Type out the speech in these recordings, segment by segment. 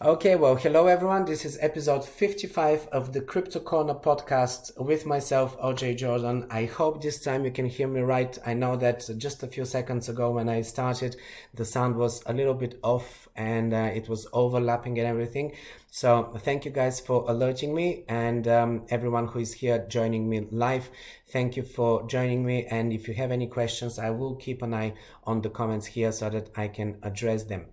Okay, well, hello everyone. This is episode 55 of the Crypto Corner podcast with myself, OJ Jordan. I hope this time you can hear me right. I know that just a few seconds ago when I started, the sound was a little bit off and it was overlapping and everything. So thank you guys for alerting me, and everyone who is here joining me live, thank you for joining me. And if you have any questions, I will keep an eye on the comments here so that I can address them.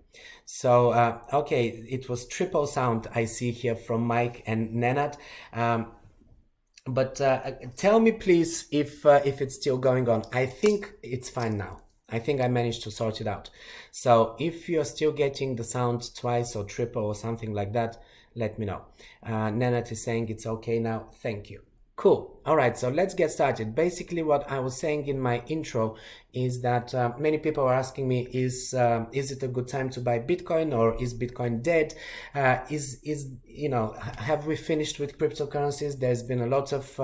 So, okay, it was triple sound I see here from Mike and Nenad. But tell me please if it's still going on. I think it's fine now. I think I managed to sort it out. So if you're still getting the sound twice or triple or something like that, let me know. Nenad is saying it's okay now. Thank you. Cool. All right, so let's get started. Basically, what I was saying in my intro is that many people are asking me, is it a good time to buy Bitcoin, or is Bitcoin dead? Have we finished with cryptocurrencies? There's been a lot of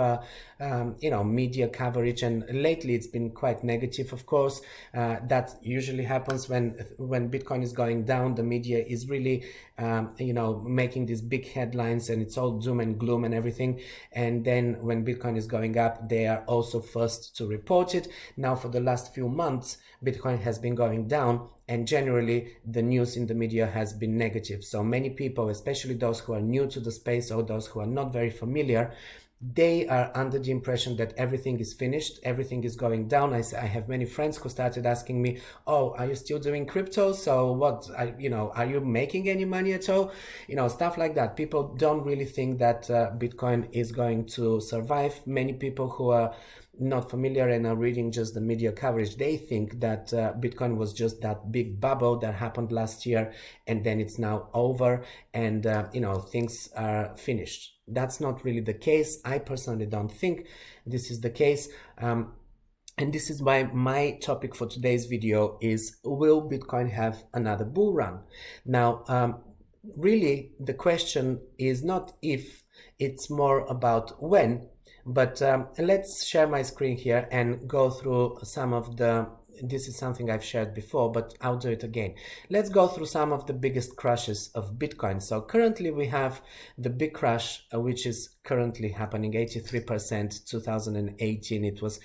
media coverage, and lately it's been quite negative. Of course, that usually happens when Bitcoin is going down. The media is really making these big headlines, and it's all doom and gloom and everything. And then when Bitcoin is going up, they are also first to report it. Now, for the last few months, Bitcoin has been going down, and generally the news in the media has been negative. So many people, especially those who are new to the space or those who are not very familiar, they are under the impression that everything is finished, everything is going down. I have many friends who started asking me, oh, are you still doing crypto? So what, are you making any money at all? Stuff like that. People don't really think that Bitcoin is going to survive. Many people who are not familiar and are reading just the media coverage, they think that Bitcoin was just that big bubble that happened last year, and then it's now over, and things are finished. That's not really the case. I personally don't think this is the case. And this is why my topic for today's video is, will Bitcoin have another bull run? Now, really, the question is not if, it's more about when. But let's share my screen here and go through some of this is something I've shared before, but I'll do it again. Let's go through some of the biggest crashes of Bitcoin. So currently we have the big crash, which is currently happening, 83%, 2018. It was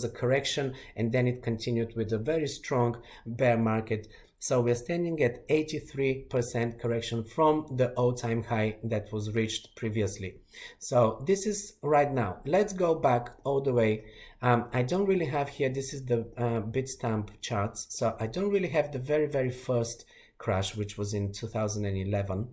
a correction, and then it continued with a very strong bear market. So we're standing at 83% correction from the all-time high that was reached previously. So this is right now. Let's go back all the way. I don't really have here, this is the Bitstamp charts. So I don't really have the very, very first crash, which was in 2011.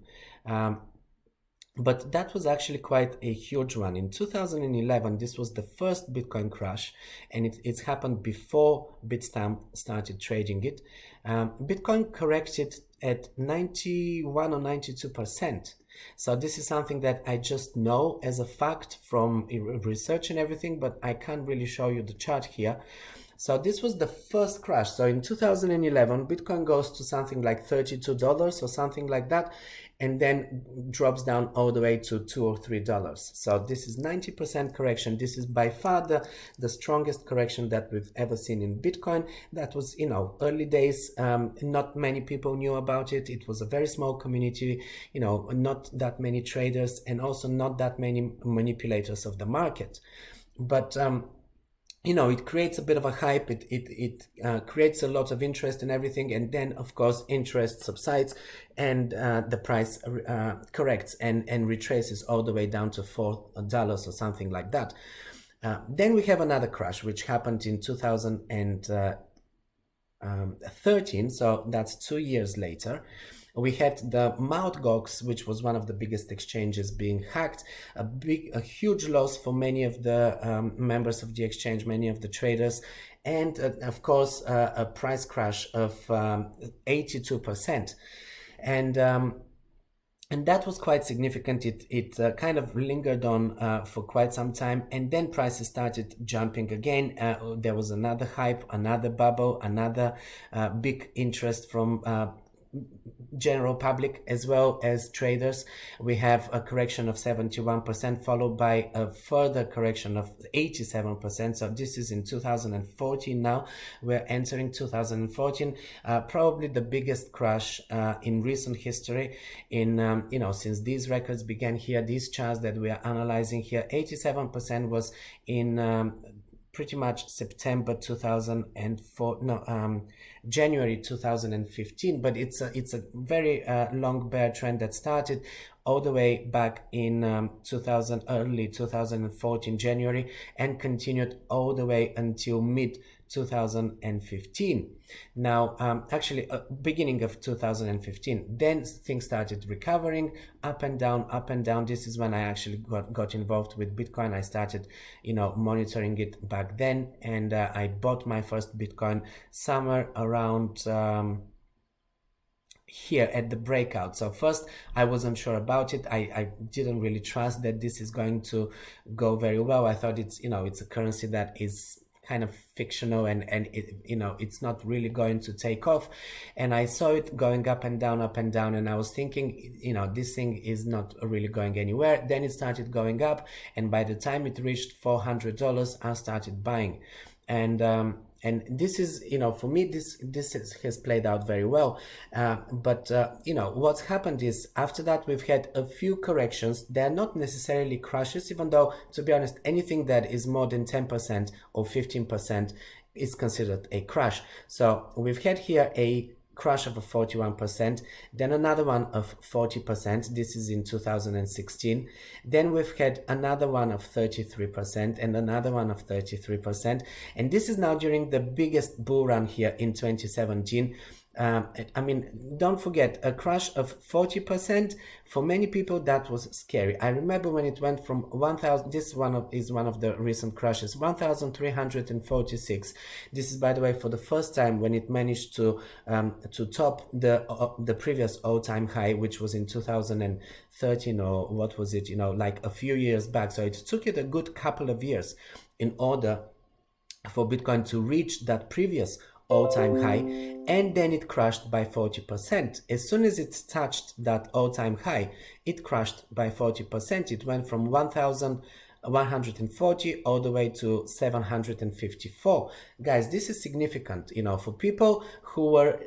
But that was actually quite a huge one. In 2011, this was the first Bitcoin crash, and it's happened before Bitstamp started trading it. Bitcoin corrected at 91 or 92%. So this is something that I just know as a fact from research and everything, but I can't really show you the chart here. So this was the first crash. So in 2011, Bitcoin goes to something like $32 or something like that, and then drops down all the way to $2 or $3. So this is 90% correction. This is by far the strongest correction that we've ever seen in Bitcoin. That was, early days. Not many people knew about it. It was a very small community, not that many traders, and also not that many manipulators of the market. But it creates a bit of a hype. It creates a lot of interest and everything, and then of course interest subsides, and the price corrects and retraces all the way down to $4 or something like that. Then we have another crash, which happened in 2013, so that's 2 years later. We had the Mt. Gox, which was one of the biggest exchanges, being hacked. A huge loss for many of the members of the exchange, many of the traders, and of course a price crash of 82%. And that was quite significant. It kind of lingered on for quite some time, and then prices started jumping again. There was another hype, another bubble, another big interest from general public as well as traders. We have a correction of 71%, followed by a further correction of 87%. So this is in 2014. Now we're entering 2014, probably the biggest crash in recent history. In since these records began here, these charts that we are analyzing here, 87% was in pretty much September 2004, no, January 2015, but it's a very long bear trend that started all the way back in early 2014 January, and continued all the way until mid 2015. Now, actually, beginning of 2015, then things started recovering, up and down, up and down. This is when I actually got involved with Bitcoin. I started, monitoring it back then, and I bought my first Bitcoin somewhere around here at the breakout. So first I wasn't sure about it. I didn't really trust that this is going to go very well. I thought it's a currency that is kind of fictional, and it, it's not really going to take off. And I saw it going up and down, and I was thinking, this thing is not really going anywhere. Then it started going up, and by the time it reached $400, I started buying. And this is, for me, this has played out very well. But what's happened is, after that, we've had a few corrections. They're not necessarily crashes, even though, to be honest, anything that is more than 10% or 15% is considered a crash. So we've had here a crash of a 41%, then another one of 40%. This is in 2016. Then we've had another one of 33% and another one of 33%. And this is now during the biggest bull run here in 2017. I mean, don't forget, a crash of 40%, for many people that was scary. I remember when it went from 1,000, this is one of the recent crashes, 1,346. This is, by the way, for the first time when it managed to top the previous all-time high, which was in 2013, or what was it, like a few years back. So it took it a good couple of years in order for Bitcoin to reach that previous all-time high, and then it crashed by 40%. As soon as it touched that all-time high, it crashed by 40%. It went from 1,140 all the way to 754. Guys, this is significant, for people who were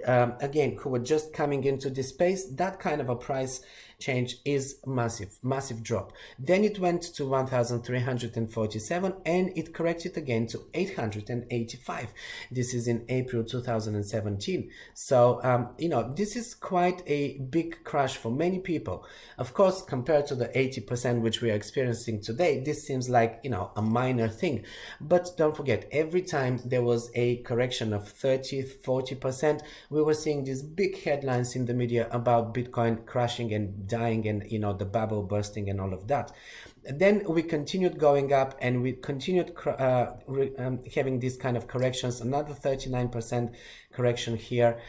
who were just coming into this space. That kind of a price change is massive drop. Then it went to 1,347, and it corrected again to 885. This is in April 2017. So this is quite a big crash for many people. Of course, compared to the 80% which we are experiencing today, this seems like a minor thing. But don't forget, every time there was a correction of 30-40%, we were seeing these big headlines in the media about Bitcoin crashing and dying, and the bubble bursting and all of that. Then we continued going up, and we continued having these kind of corrections. Another 39% correction here.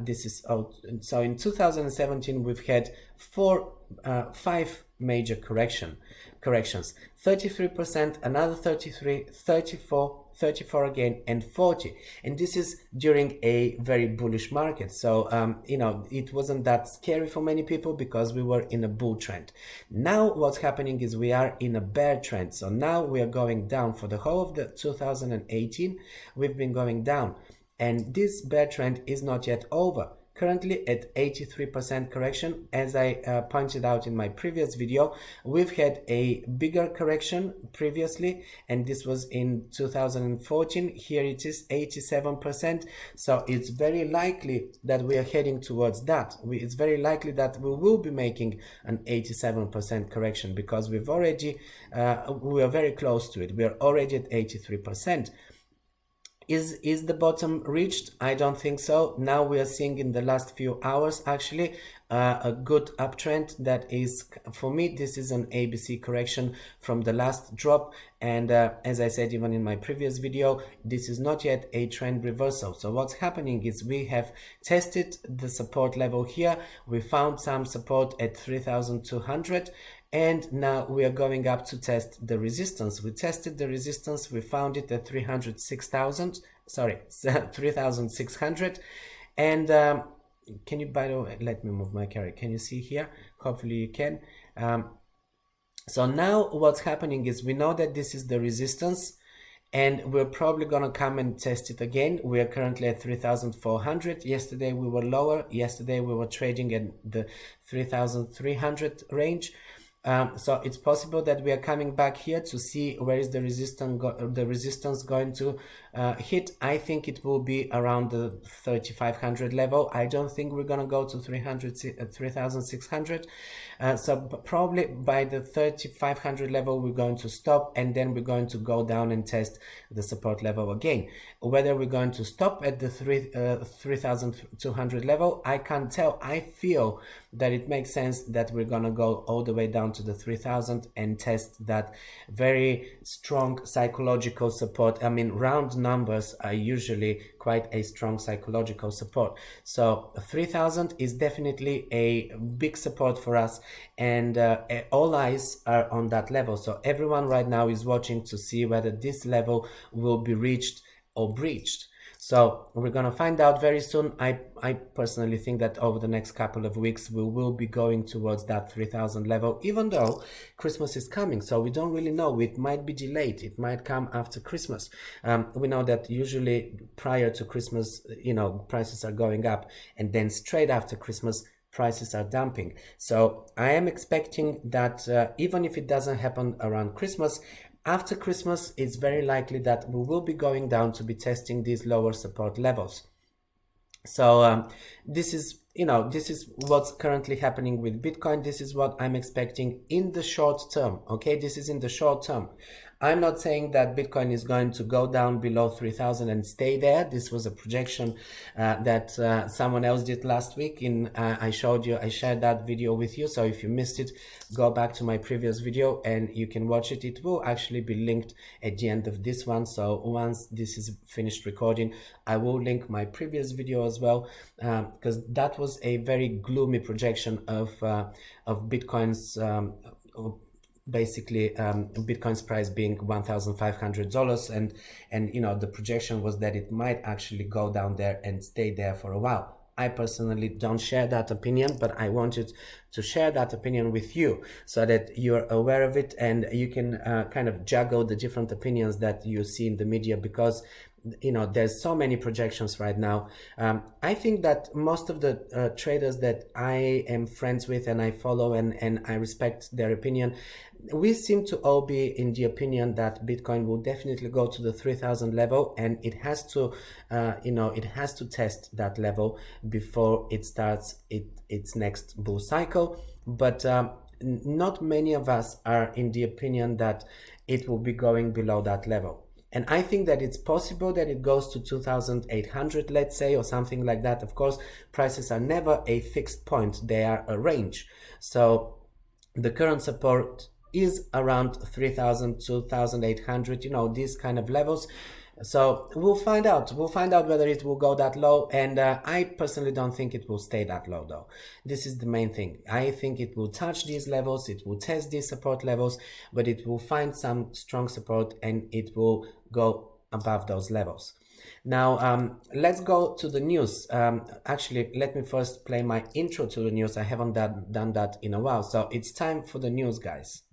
This is out. So in 2017 we've had 5 major corrections. 33%, another 33, 34 again, and 40. And this is during a very bullish market. So, it wasn't that scary for many people because we were in a bull trend. Now what's happening is we are in a bear trend. So now we are going down. For the whole of the 2018, we've been going down. And this bear trend is not yet over. Currently at 83% correction. As I pointed out in my previous video, we've had a bigger correction previously, and this was in 2014. Here it is 87%. So it's very likely that we are heading towards that. It's very likely that we will be making an 87% correction, because we've already we are very close to it. We are already at 83%. Is the bottom reached? I don't think so. Now we are seeing in the last few hours actually a good uptrend. That is, for me, this is an ABC correction from the last drop. And as I said even in my previous video, this is not yet a trend reversal. So what's happening is we have tested the support level here. We found some support at 3,200. And now we are going up to test the resistance. We tested the resistance. We found it at 3,600. And can you, by the way, let me move my carrot. Can you see here? Hopefully you can. So now what's happening is we know that this is the resistance, and we're probably going to come and test it again. We are currently at 3,400. Yesterday we were lower. Yesterday we were trading at the 3,300 range. So it's possible that we are coming back here to see where is the resistance going to hit. I think it will be around the 3,500 level. I don't think we're going to go to 3,600. So probably by the 3,500 level we're going to stop, and then we're going to go down and test the support level again. Whether we're going to stop at the 3,200 level, I can't tell. I feel that it makes sense that we're going to go all the way down to the 3,000 and test that very strong psychological support. I mean, round numbers are usually quite a strong psychological support. So 3,000 is definitely a big support for us, and all eyes are on that level. So everyone right now is watching to see whether this level will be reached or breached. So we're going to find out very soon. I personally think that over the next couple of weeks, we will be going towards that 3,000 level, even though Christmas is coming. So we don't really know. It might be delayed. It might come after Christmas. We know that usually prior to Christmas, prices are going up, and then straight after Christmas, prices are dumping. So I am expecting that even if it doesn't happen around Christmas, after Christmas, it's very likely that we will be going down to be testing these lower support levels. So this is what's currently happening with Bitcoin. This is what I'm expecting in the short term. Okay, this is in the short term. I'm not saying that Bitcoin is going to go down below 3,000 and stay there. This was a projection that someone else did last week. I shared that video with you. So if you missed it, go back to my previous video and you can watch it. It will actually be linked at the end of this one. So once this is finished recording, I will link my previous video as well, because that was a very gloomy projection of Bitcoin's basically Bitcoin's price being $1,500, and the projection was that it might actually go down there and stay there for a while. I personally don't share that opinion, but I wanted to share that opinion with you so that you're aware of it, and you can kind of juggle the different opinions that you see in the media, because there's so many projections right now. I think that most of the traders that I am friends with and I follow and I respect their opinion, we seem to all be in the opinion that Bitcoin will definitely go to the 3,000 level, and it has to, it has to test that level before it starts its next bull cycle. But not many of us are in the opinion that it will be going below that level. And I think that it's possible that it goes to 2,800, let's say, or something like that. Of course, prices are never a fixed point. They are a range. So the current support is around 3,000, 2,800, these kind of levels. So we'll find out whether it will go that low, and I personally don't think it will stay that low though. This is the main thing. I think it will touch these levels, it will test these support levels, but it will find some strong support and it will go above those levels. Now let's go to the news. Actually, let me first play my intro to the news. I haven't done that in a while, so it's time for the news, guys.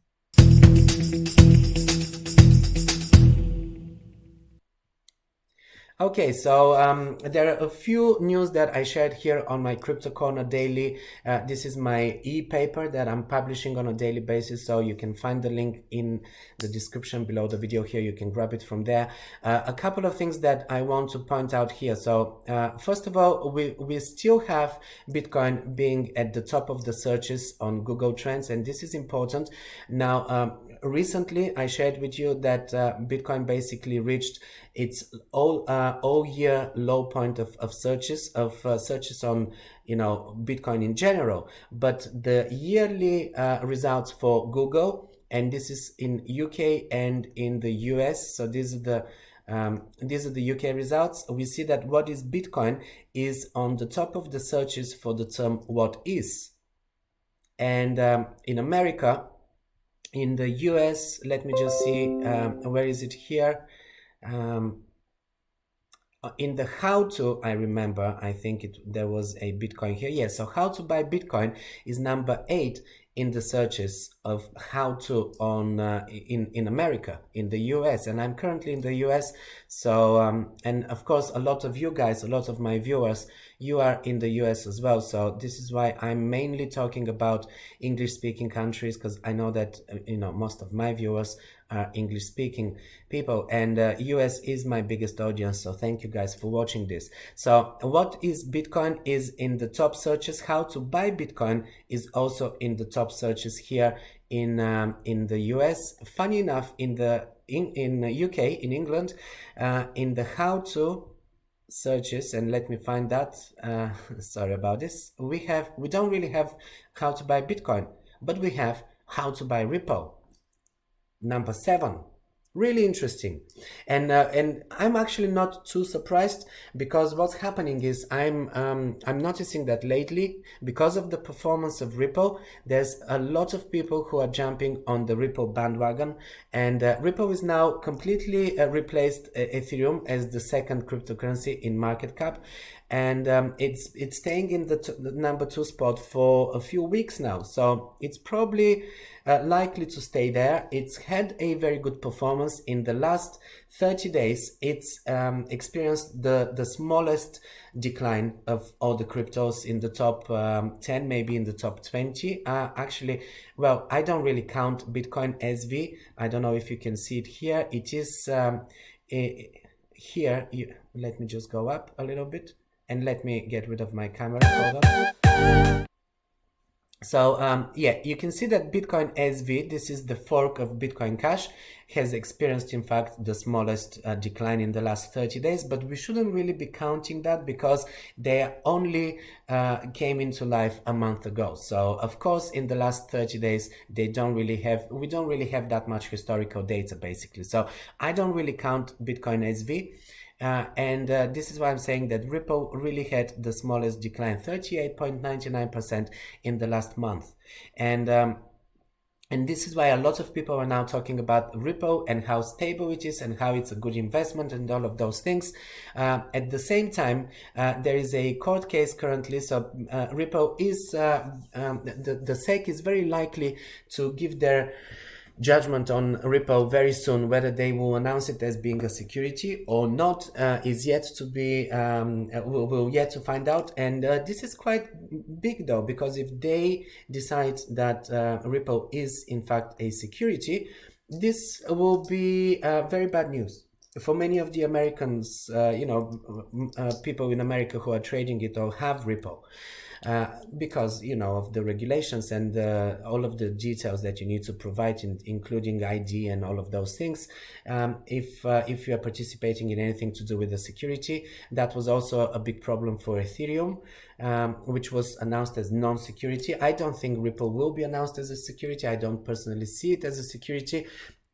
Okay, so there are a few news that I shared here on my Crypto Corner Daily. This is my e-paper that I'm publishing on a daily basis, so you can find the link in the description below the video here. You can grab it from there. A couple of things that I want to point out here. So first of all, we still have Bitcoin being at the top of the searches on Google Trends, and this is important. Now, recently I shared with you that Bitcoin basically reached its all year low point of searches on Bitcoin in general, but the yearly results for Google, and this is in UK and in the US, so these are the UK results. We see that what is Bitcoin is on the top of the searches for the term what is, and in America, in the US, let me just see, where is it here? in the how to, I remember, I think there was a Bitcoin here. Yes, so how to buy Bitcoin is number 8 in the searches of how to on in America, in the US, and I'm currently in the US. So and of course a lot of you guys, a lot of my viewers, you are in the US as well. So this is why I'm mainly talking about English speaking countries, because I know that most of my viewers are English speaking people, and US is my biggest audience, so thank you guys for watching this. So what is Bitcoin is in the top searches. How to buy Bitcoin is also in the top searches here in the US. Funny enough, in the UK, in England, in the how to searches, and let me find that, sorry about this, we don't really have how to buy Bitcoin, but we have how to buy Ripple, number 7. Really interesting. And I'm actually not too surprised, because what's happening is I'm noticing that lately, because of the performance of Ripple, there's a lot of people who are jumping on the Ripple bandwagon, and Ripple is now completely replaced Ethereum as the second cryptocurrency in market cap, and it's staying in the number 2 spot for a few weeks now, so it's probably likely to stay there. It's had a very good performance in the last 30 days. It's experienced the smallest decline of all the cryptos in the top 10, maybe in the top 20. Actually, well, I don't really count Bitcoin SV. I don't know if you can see it here. It is here. Let me just go up a little bit, and let me get rid of my camera. Hold on. So yeah, you can see that Bitcoin SV, this is the fork of Bitcoin Cash, has experienced in fact the smallest decline in the last 30 days, but we shouldn't really be counting that, because they only came into life a month ago. So of course in the last 30 days we don't really have that much historical data basically. So I don't really count Bitcoin SV. And this is why I'm saying that Ripple really had the smallest decline, 38.99% in the last month. And this is why a lot of people are now talking about Ripple and how stable it is and how it's a good investment and all of those things. At the same time, there is a court case currently. So Ripple is, the SEC is very likely to give their judgment on Ripple very soon. Whether they will announce it as being a security or not is yet to be, we'll yet to find out. And this is quite big though, because if they decide that Ripple is in fact a security, this will be very bad news for many of the Americans, people in America who are trading it or have Ripple. Because of the regulations and all of the details that you need to provide, including ID and all of those things. If you are participating in anything to do with the security, that was also a big problem for Ethereum, which was announced as non-security. I don't think Ripple will be announced as a security. I don't personally see it as a security,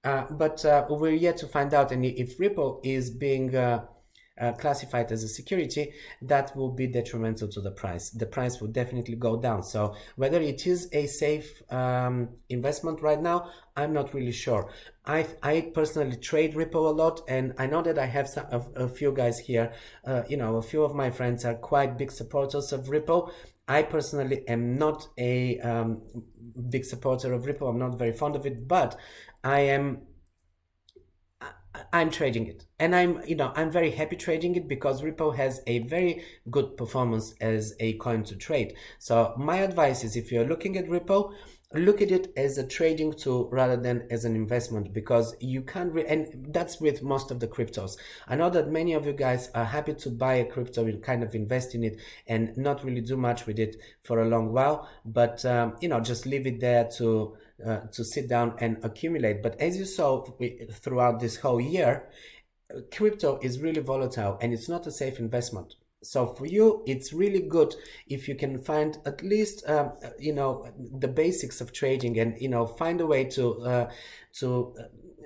but we're yet to find out. And if Ripple is being classified as a security, that will be detrimental to the price. The price will definitely go down. So whether it is a safe investment right now, I'm not really sure. I personally trade Ripple a lot, and I know that I have a few guys here, a few of my friends are quite big supporters of Ripple. I personally am not a big supporter of Ripple. I'm not very fond of it, but I'm trading it, and I'm very happy trading it, because Ripple has a very good performance as a coin to trade. So my advice is, if you're looking at Ripple, look at it as a trading tool rather than as an investment, because you can't and that's with most of the cryptos. I know that many of you guys are happy to buy a crypto and kind of invest in it and not really do much with it for a long while, but just leave it there to sit down and accumulate. But as you saw throughout this whole year, crypto is really volatile and it's not a safe investment. So for you, it's really good if you can find at least the basics of trading, and find a way to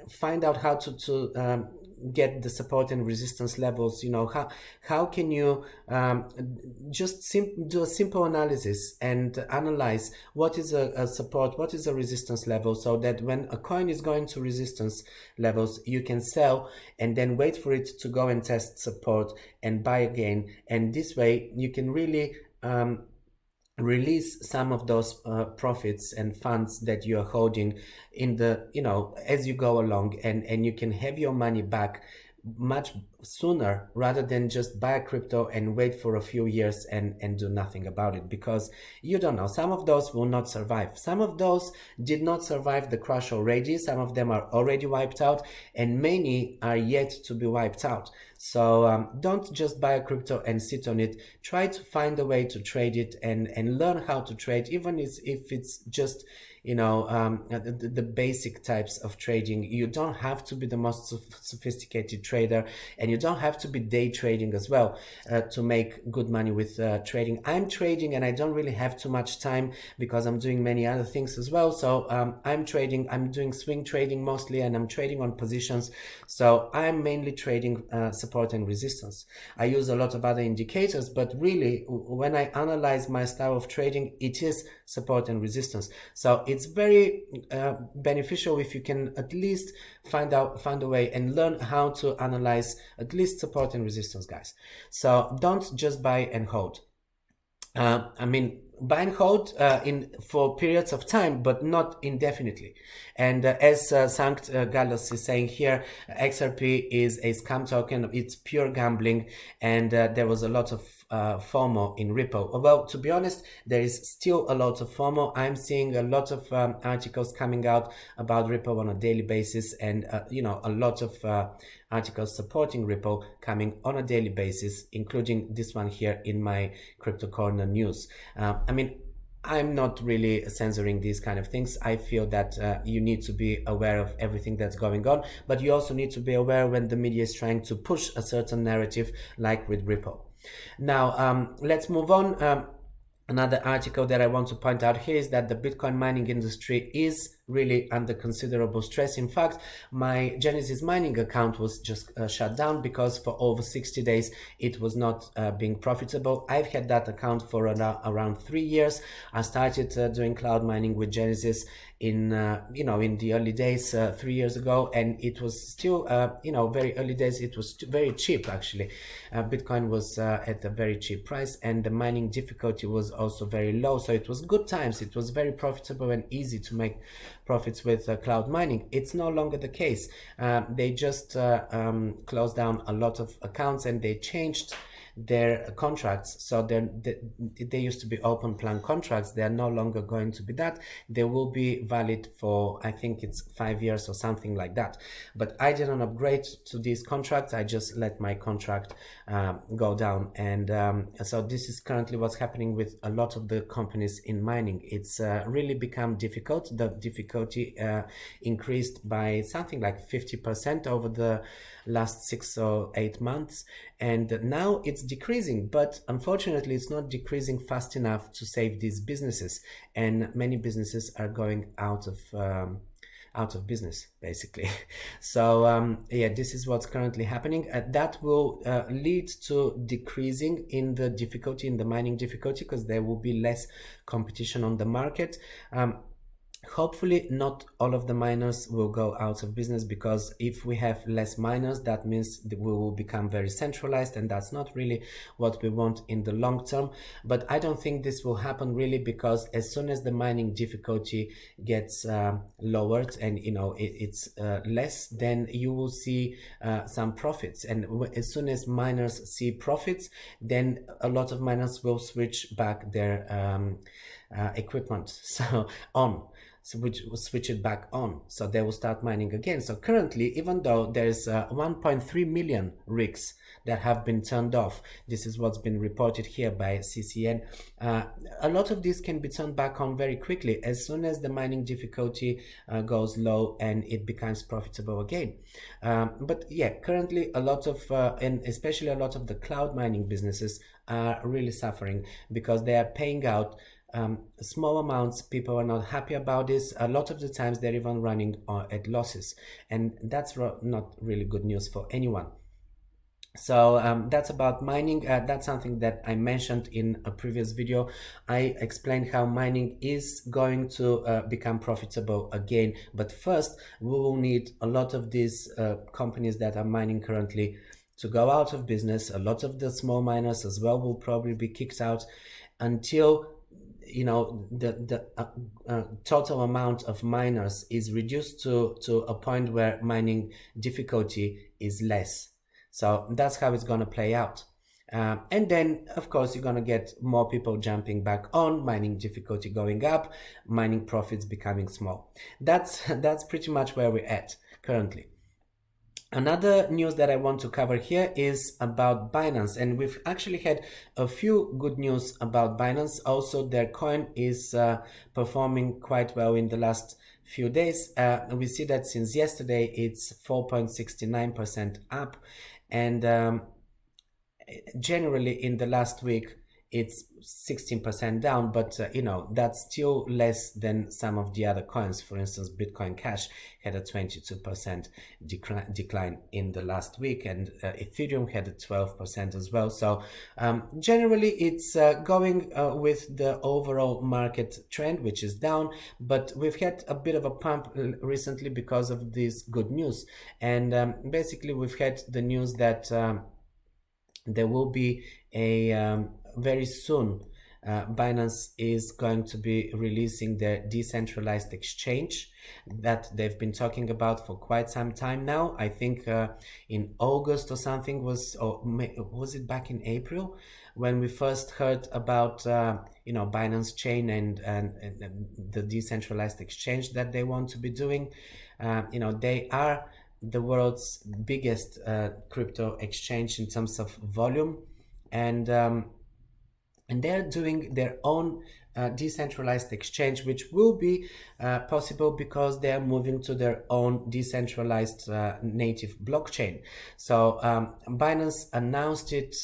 find out how to get the support and resistance levels? How can you just do a simple analysis and analyze what is a support, what is a resistance level, so that when a coin is going to resistance levels, you can sell and then wait for it to go and test support and buy again. And this way you can really release some of those profits and funds that you are holding in the as you go along, and you can have your money back much sooner, rather than just buy a crypto and wait for a few years and do nothing about it, because you don't know, some of those will not survive. Some of those did not survive the crash already, some of them are already wiped out, and many are yet to be wiped out. So don't just buy a crypto and sit on it. Try to find a way to trade it and learn how to trade, even if it's just the basic types of trading. You don't have to be the most sophisticated trader, and you don't have to be day trading as well to make good money with trading. I'm trading and I don't really have too much time because I'm doing many other things as well. So I'm doing swing trading mostly, and I'm trading on positions. So I'm mainly trading support and resistance. I use a lot of other indicators, but really when I analyze my style of trading, it is support and resistance. So it's very beneficial if you can at least find a way and learn how to analyze at least support and resistance, guys. So don't just buy and hold. Buy and hold for periods of time, but not indefinitely. And as Sankt Gallos is saying here, XRP is a scam token. It's pure gambling, and there was a lot of FOMO in Ripple. Well, to be honest, there is still a lot of FOMO. I'm seeing a lot of articles coming out about Ripple on a daily basis, and a lot of articles supporting Ripple coming on a daily basis, including this one here in my Crypto Corner news. I'm not really censoring these kind of things. I feel that you need to be aware of everything that's going on, but you also need to be aware when the media is trying to push a certain narrative, like with Ripple. Now, let's move on. Another article that I want to point out here is that the Bitcoin mining industry is really under considerable stress. In fact, my Genesis mining account was just shut down because for over 60 days it was not being profitable. I've had that account for around 3 years. I started doing cloud mining with Genesis in the early days 3 years ago, and it was still very early days. It was very cheap, actually. Bitcoin was at a very cheap price, and the mining difficulty was also very low, so it was good times. It was very profitable and easy to make profits with cloud mining. It's no longer the case. They just closed down a lot of accounts, and they changed their contracts. So they used to be open plan contracts. They are no longer going to be that. They will be valid for, I think it's 5 years or something like that. But I didn't upgrade to these contracts. I just let my contract go down. And so this is currently what's happening with a lot of the companies in mining. It's really become difficult. The difficulty increased by something like 50% over the last 6 or 8 months, and now it's decreasing, but unfortunately it's not decreasing fast enough to save these businesses, and many businesses are going out of business, basically. So this is what's currently happening. That will lead to decreasing in the difficulty, in the mining difficulty, because there will be less competition on the market. Hopefully not all of the miners will go out of business, because if we have less miners, that means that we will become very centralized, and that's not really what we want in the long term. But I don't think this will happen really, because as soon as the mining difficulty gets lowered and it's less, then you will see some profits, and as soon as miners see profits, then a lot of miners will switch back their equipment switch it back on, so they will start mining again. So currently, even though there's 1.3 million rigs that have been turned off, this is what's been reported here by CCN, a lot of these can be turned back on very quickly as soon as the mining difficulty goes low and it becomes profitable again. But yeah, currently a lot of and especially a lot of the cloud mining businesses are really suffering, because they are paying out small amounts, people are not happy about this. A lot of the times they're even running at losses, and that's not really good news for anyone. So that's about mining. That's something that I mentioned in a previous video. I explained how mining is going to become profitable again. But first, we will need a lot of these companies that are mining currently to go out of business. A lot of the small miners as well will probably be kicked out until the total amount of miners is reduced to a point where mining difficulty is less. So that's how it's going to play out. And then, of course, you're going to get more people jumping back on, mining difficulty going up, mining profits becoming small. That's pretty much where we're at currently. Another news that I want to cover here is about Binance, and we've actually had a few good news about Binance. Also, their coin is performing quite well in the last few days. We see that since yesterday it's 4.69% up, and generally in the last week it's 16% down, but that's still less than some of the other coins. For instance, Bitcoin Cash had a 22% decline in the last week, and Ethereum had a 12% as well. So generally it's going with the overall market trend, which is down, but we've had a bit of a pump recently because of this good news. And basically we've had the news that there will be a very soon Binance is going to be releasing their decentralized exchange that they've been talking about for quite some time now. I think in August or something was it back in April when we first heard about Binance Chain and the decentralized exchange that they want to be doing. They are the world's biggest crypto exchange in terms of volume, and they're doing their own decentralized exchange, which will be possible because they are moving to their own decentralized native blockchain. So Binance announced it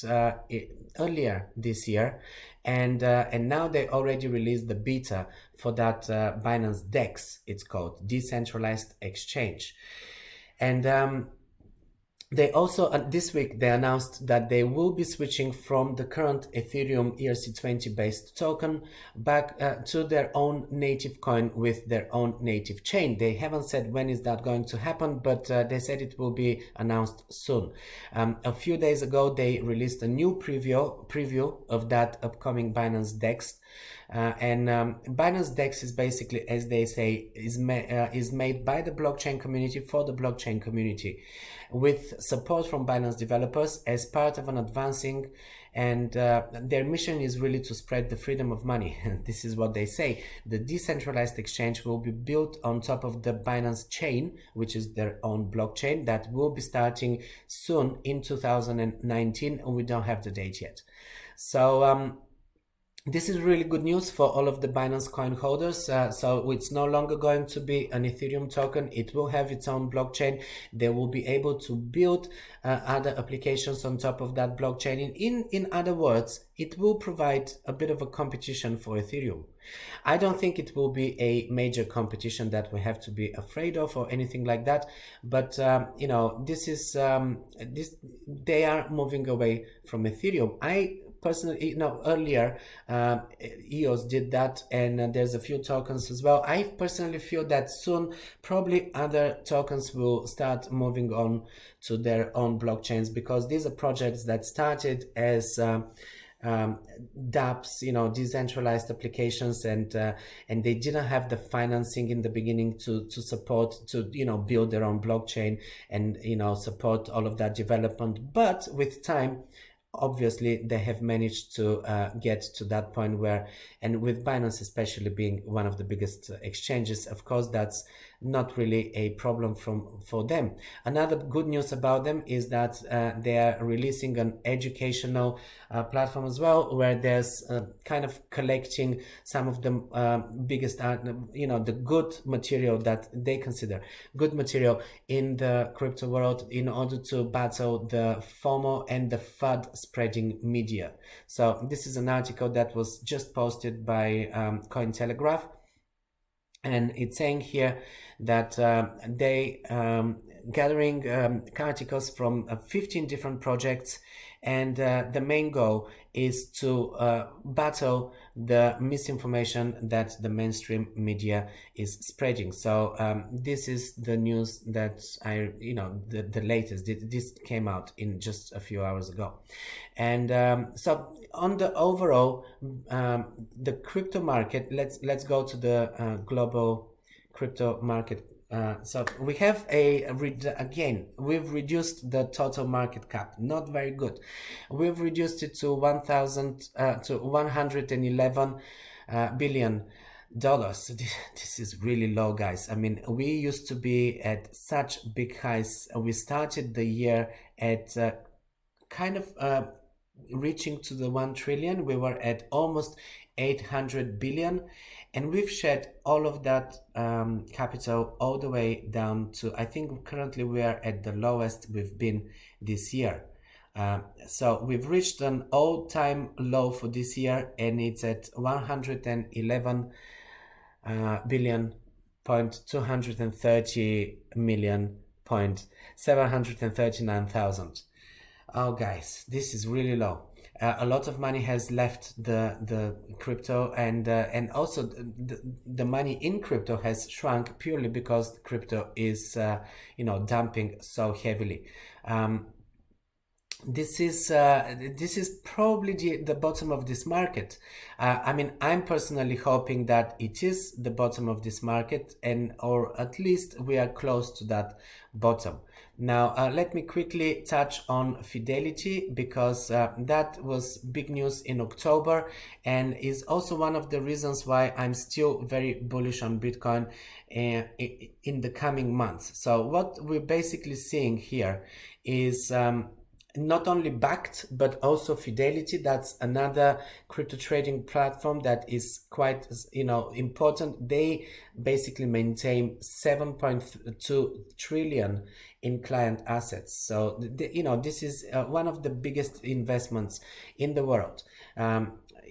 earlier this year, and now they already released the beta for that Binance DEX. It's called Decentralized Exchange. And they also, this week, they announced that they will be switching from the current Ethereum ERC20 based token back to their own native coin with their own native chain. They haven't said when is that going to happen, but they said it will be announced soon. A few days ago, they released a new preview of that upcoming Binance DEX. And Binance DEX is basically, as they say, is made by the blockchain community for the blockchain community, with support from Binance developers as part of an advancing, and their mission is really to spread the freedom of money. This is what they say. The decentralized exchange will be built on top of the Binance chain, which is their own blockchain that will be starting soon in 2019, and we don't have the date yet. So this is really good news for all of the Binance coin holders. So it's no longer going to be an Ethereum token. It will have its own blockchain. They will be able to build other applications on top of that blockchain. In other words, it will provide a bit of a competition for Ethereum. I don't think it will be a major competition that we have to be afraid of or anything like that. But this is they are moving away from Ethereum. I personally, earlier EOS did that, and there's a few tokens as well. I personally feel that soon probably other tokens will start moving on to their own blockchains, because these are projects that started as dApps, decentralized applications, and they didn't have the financing in the beginning to support, to build their own blockchain and support all of that development. But with time, obviously they have managed to get to that point where, and with Binance especially being one of the biggest exchanges, of course not really a problem for them. Another good news about them is that they are releasing an educational platform as well, where there's kind of collecting some of the biggest, the good material that they consider good material in the crypto world in order to battle the FOMO and the FUD spreading media. So this is an article that was just posted by Cointelegraph, and it's saying here that they gathering articles from 15 different projects, and the main goal is to battle the misinformation that the mainstream media is spreading. So this is the news that the latest. This came out in just a few hours ago. And so on the overall, the crypto market, let's go to the global crypto market. So we have again, we've reduced the total market cap. Not very good. We've reduced it to 111 billion dollars. This is really low, guys. I mean, we used to be at such big highs. We started the year at kind of reaching to the 1 trillion. We were at almost 800 billion, and we've shed all of that capital all the way down to, I think currently we are at the lowest we've been this year. So we've reached an all-time low for this year, and it's at 111 billion point 230 million point 739,000. Oh, guys, this is really low. A lot of money has left the crypto, and also the money in crypto has shrunk purely because crypto is dumping so heavily. This is probably the bottom of this market. I mean, I'm personally hoping that it is the bottom of this market, or at least we are close to that bottom. Now, let me quickly touch on Fidelity, because that was big news in October, and is also one of the reasons why I'm still very bullish on Bitcoin in the coming months. So what we're basically seeing here is not only Backed, but also Fidelity. That's another crypto trading platform that is quite, important. They basically maintain 7.2 trillion in client assets. So, this is one of the biggest investments in the world.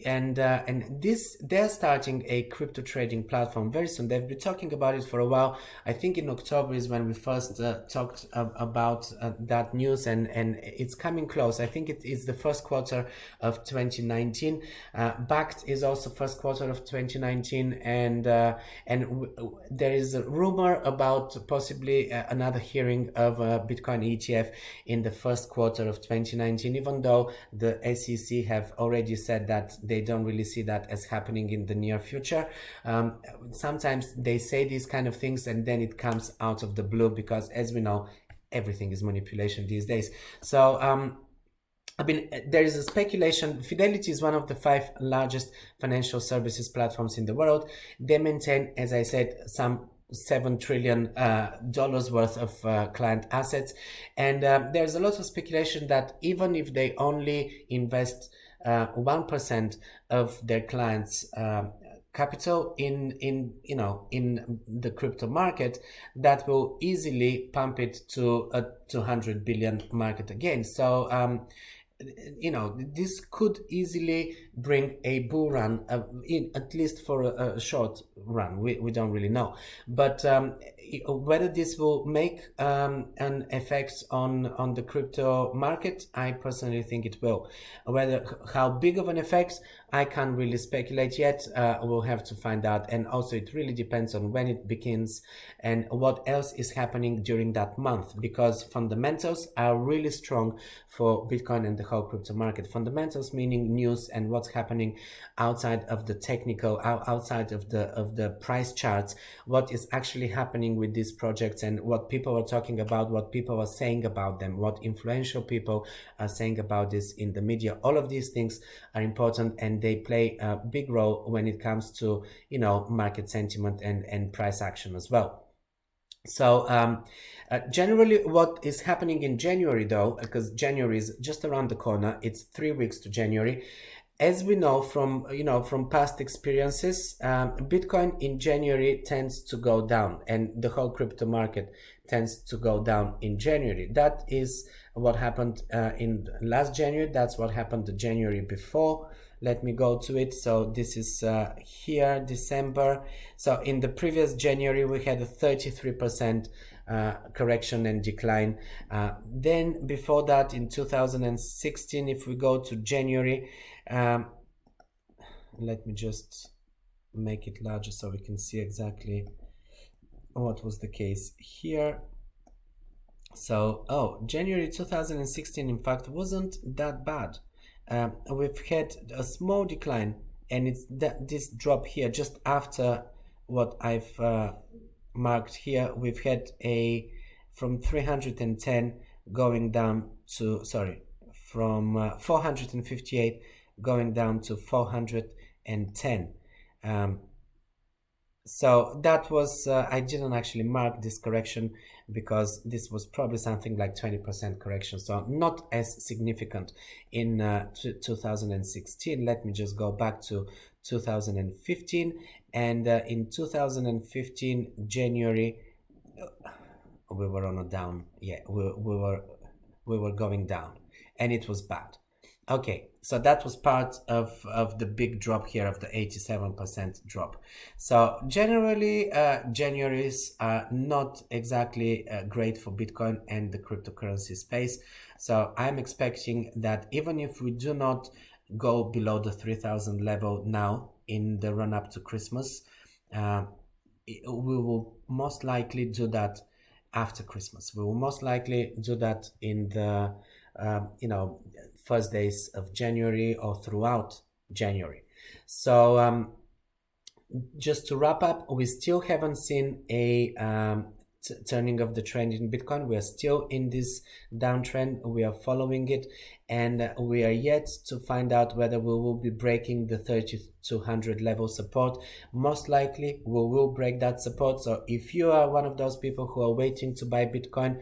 And they're starting a crypto trading platform very soon. They've been talking about it for a while. I think in October is when we first talked about that news, and it's coming close. I think it is the first quarter of 2019. Backed is also first quarter of 2019, and there is a rumor about possibly another hearing of a Bitcoin ETF in the first quarter of 2019, even though the SEC have already said that they don't really see that as happening in the near future. Sometimes they say these kind of things and then it comes out of the blue, because as we know, everything is manipulation these days. So I mean, there is a speculation. Fidelity is one of the 5 largest financial services platforms in the world. They maintain, as I said, some $7 trillion worth of client assets, and there's a lot of speculation that even if they only invest 1% of their clients' capital in the crypto market, that will easily pump it to a 200 billion market again. So this could easily bring a bull run, at least for a short run. We don't really know, but whether this will make an effect on the crypto market, I personally think it will. How big of an effect, I can't really speculate yet. We'll have to find out, and also it really depends on when it begins and what else is happening during that month, because fundamentals are really strong for Bitcoin and the whole crypto market. Fundamentals meaning news and what's happening outside of the technical, outside of the price charts, what is actually happening with these projects and what people are talking about, what people are saying about them, what influential people are saying about this in the media. All of these things are important, and they play a big role when it comes to market sentiment and price action as well. So generally what is happening in January though, because January is just around the corner, it's 3 weeks to January. As we know from from past experiences, Bitcoin in January tends to go down, and the whole crypto market tends to go down in January. That is what happened in last January. That's what happened the January before. Let me go to it. So this is here, December. So in the previous January, we had a 33% correction and decline. Then before that, in 2016, if we go to January, let me just make it larger so we can see exactly what was the case here. So, January 2016, in fact, wasn't that bad. We've had a small decline, and it's this drop here just after what I've marked here. We've had a from 310 going down to, sorry, from 458 going down to 410. So that was, I didn't actually mark this correction because this was probably something like 20% correction, so not as significant in 2016. Let me just go back to 2015, and in 2015 January, we were on a down. Yeah, we were going down, and it was bad. Okay, so that was part of the big drop here, of the 87% drop. So generally, Januaries are not exactly great for Bitcoin and the cryptocurrency space. So I'm expecting that even if we do not go below the 3,000 level now in the run up to Christmas, we will most likely do that after Christmas. We will most likely do that in the first days of January or throughout January. So just to wrap up, we still haven't seen a turning of the trend in Bitcoin. We are still in this downtrend. We are following it, and we are yet to find out whether we will be breaking the 3,200 level support. Most likely we will break that support. So if you are one of those people who are waiting to buy Bitcoin,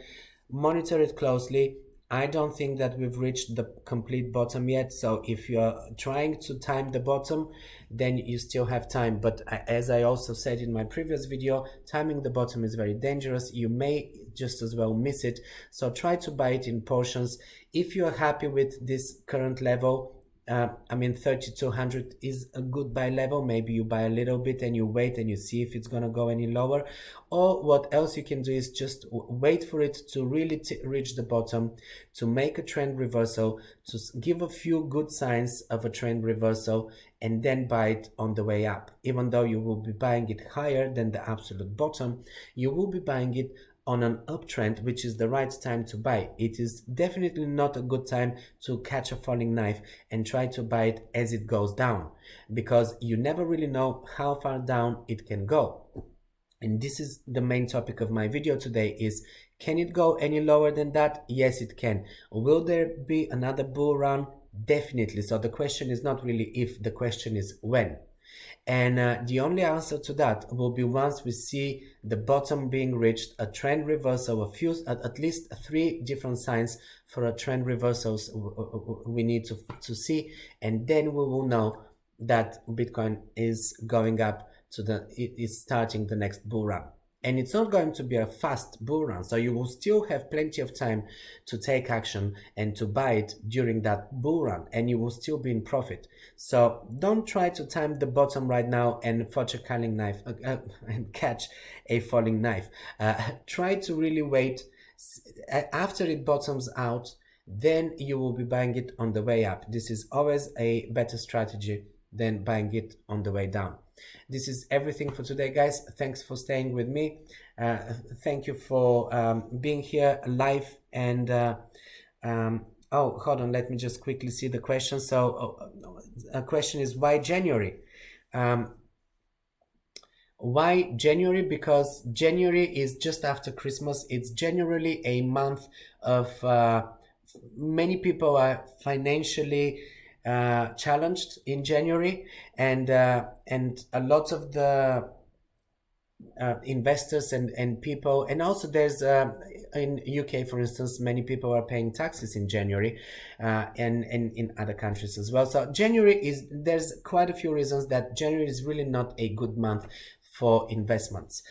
monitor it closely. I don't think that we've reached the complete bottom yet. So if you're trying to time the bottom, then you still have time. But as I also said in my previous video, timing the bottom is very dangerous. You may just as well miss it. So try to buy it in portions. If you're happy with this current level, 3,200 is a good buy level. Maybe you buy a little bit and you wait and you see if it's going to go any lower. Or what else you can do is just wait for it to really reach the bottom, to make a trend reversal, to give a few good signs of a trend reversal, and then buy it on the way up. Even though you will be buying it higher than the absolute bottom, you will be buying it on an uptrend, which is the right time to buy. It is definitely not a good time to catch a falling knife and try to buy it as it goes down, because you never really know how far down it can go. And this is the main topic of my video today: is can it go any lower than that? Yes, it can. Will there be another bull run? Definitely. So the question is not really if, the question is when. And the only answer to that will be once we see the bottom being reached, a trend reversal, at least 3 different signs for a trend reversals we need to see, and then we will know that Bitcoin is going up is starting the next bull run. And it's not going to be a fast bull run, so you will still have plenty of time to take action and to buy it during that bull run, and you will still be in profit. So don't try to time the bottom right now and fetch a falling knife and catch a falling knife. Try to really wait after it bottoms out, then you will be buying it on the way up. This is always a better strategy than buying it on the way down. This is everything for today, guys. Thanks for staying with me. Thank you for being here live. And oh, hold on, let me just quickly see the question. So a question is, why January? Why January? Because January is just after Christmas. It's generally a month of many people are financially challenged in January, and a lot of the investors and people. And also there's in UK, for instance, many people are paying taxes in January, and in other countries as well. So January is, there's quite a few reasons that January is really not a good month for investments.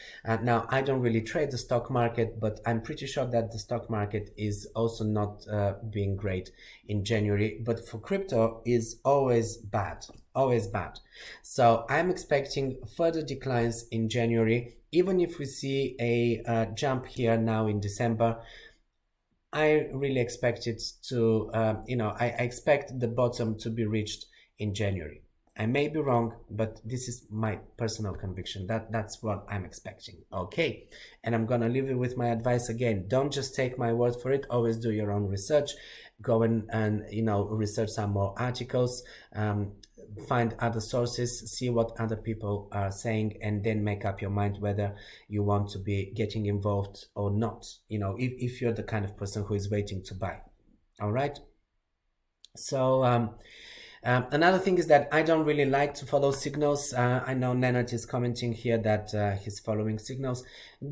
Now, I don't really trade the stock market, but I'm pretty sure that the stock market is also not being great in January. But for crypto is always bad, always bad. So I'm expecting further declines in January. Even if we see a jump here now in December, I really expect it to, I expect the bottom to be reached in January. I may be wrong, but this is my personal conviction. That's what I'm expecting. Okay. And I'm going to leave you with my advice again. Don't just take my word for it. Always do your own research. Go and research some more articles. Find other sources, see what other people are saying, and then make up your mind whether you want to be getting involved or not, if you're the kind of person who is waiting to buy. All right. So another thing is that I don't really like to follow signals. I know Nenad is commenting here that he's following signals.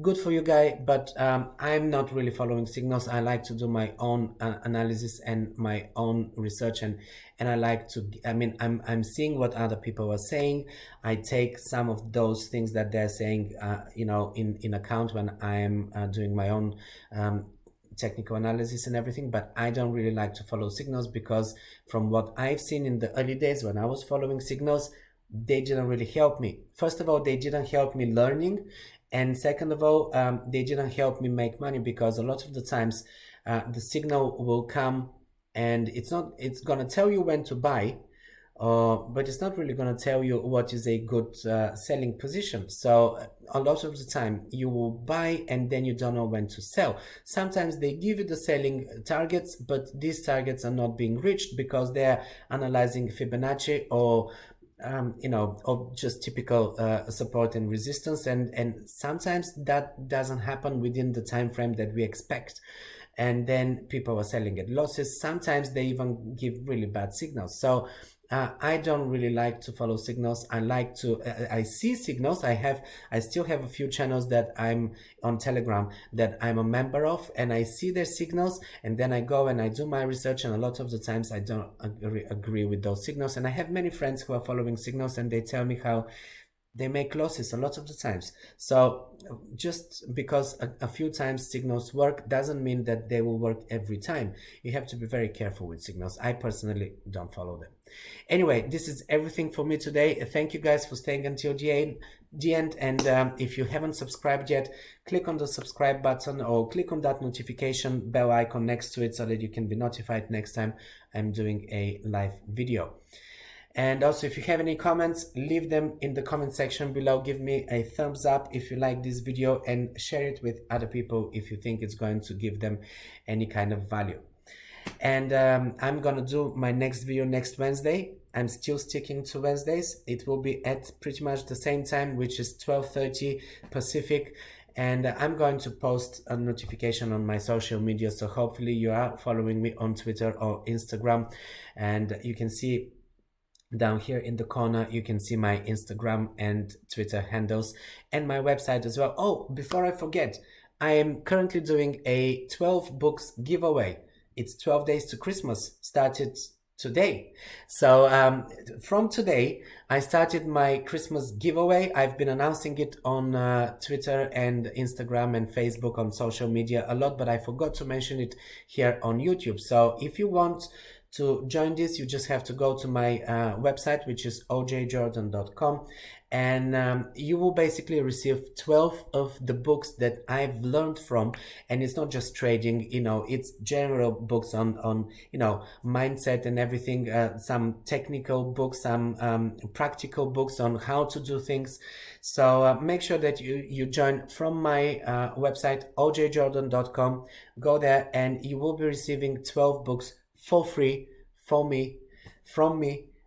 Good for you, guy, but I'm not really following signals. I like to do my own analysis and my own research, and I like to, I'm seeing what other people are saying. I take some of those things that they're saying, in account when I am doing my own technical analysis and everything. But I don't really like to follow signals, because from what I've seen in the early days when I was following signals, they didn't really help me. First of all, they didn't help me learning, and second of all, they didn't help me make money, because a lot of the times the signal will come and it's gonna tell you when to buy, but it's not really going to tell you what is a good selling position. So a lot of the time you will buy and then you don't know when to sell. Sometimes they give you the selling targets, but these targets are not being reached because they're analyzing Fibonacci or or just typical support and resistance, and sometimes that doesn't happen within the time frame that we expect, and then people are selling at losses. Sometimes they even give really bad signals. So I don't really like to follow signals. I like to, I see signals. I still have a few channels that I'm on Telegram that I'm a member of, and I see their signals, and then I go and I do my research, and a lot of the times I don't agree with those signals. And I have many friends who are following signals, and they tell me how they make losses a lot of the times. So just because a few times signals work doesn't mean that they will work every time. You have to be very careful with signals. I personally don't follow them. Anyway, this is everything for me today. Thank you guys for staying until the end. And if you haven't subscribed yet, click on the subscribe button or click on that notification bell icon next to it so that you can be notified next time I'm doing a live video. And also, if you have any comments, leave them in the comment section below. Give me a thumbs up if you like this video, and share it with other people if you think it's going to give them any kind of value. And I'm gonna do my next video next Wednesday. I'm still sticking to Wednesdays. It will be at pretty much the same time, which is 12:30 Pacific. And I'm going to post a notification on my social media, so hopefully you are following me on Twitter or Instagram. And you can see down here in the corner, you can see my Instagram and Twitter handles and my website as well. Oh, before I forget, I am currently doing a 12 books giveaway. It's 12 days to Christmas, started today. So from today, I started my Christmas giveaway. I've been announcing it on Twitter and Instagram and Facebook, on social media a lot, but I forgot to mention it here on YouTube. So if you want to join this, you just have to go to my website, which is ojjordan.com, and you will basically receive 12 of the books that I've learned from. And it's not just trading, it's general books on mindset and everything, some technical books, some practical books on how to do things. So make sure that you join from my website, ojjordan.com. Go there and you will be receiving 12 books for free from me,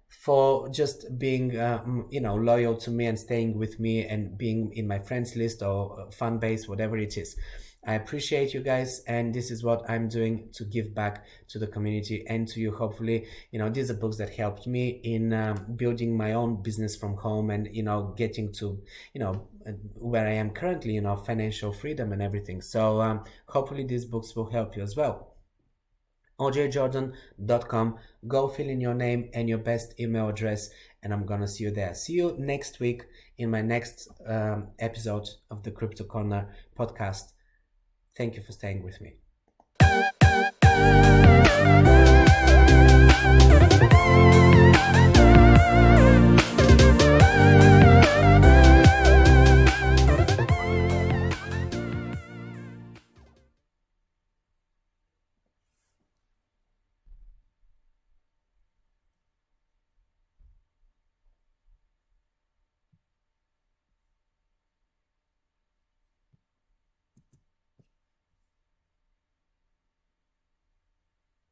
for just being loyal to me and staying with me and being in my friends list or fan base, whatever it is. I appreciate you guys, and this is what I'm doing to give back to the community and to you. Hopefully, these are books that helped me in building my own business from home, and getting to where I am currently, financial freedom and everything. So hopefully these books will help you as well. ojjordan.com. Go fill in your name and your best email address, and I'm gonna see you there. See you next week in my next episode of the Crypto Corner podcast. Thank you for staying with me.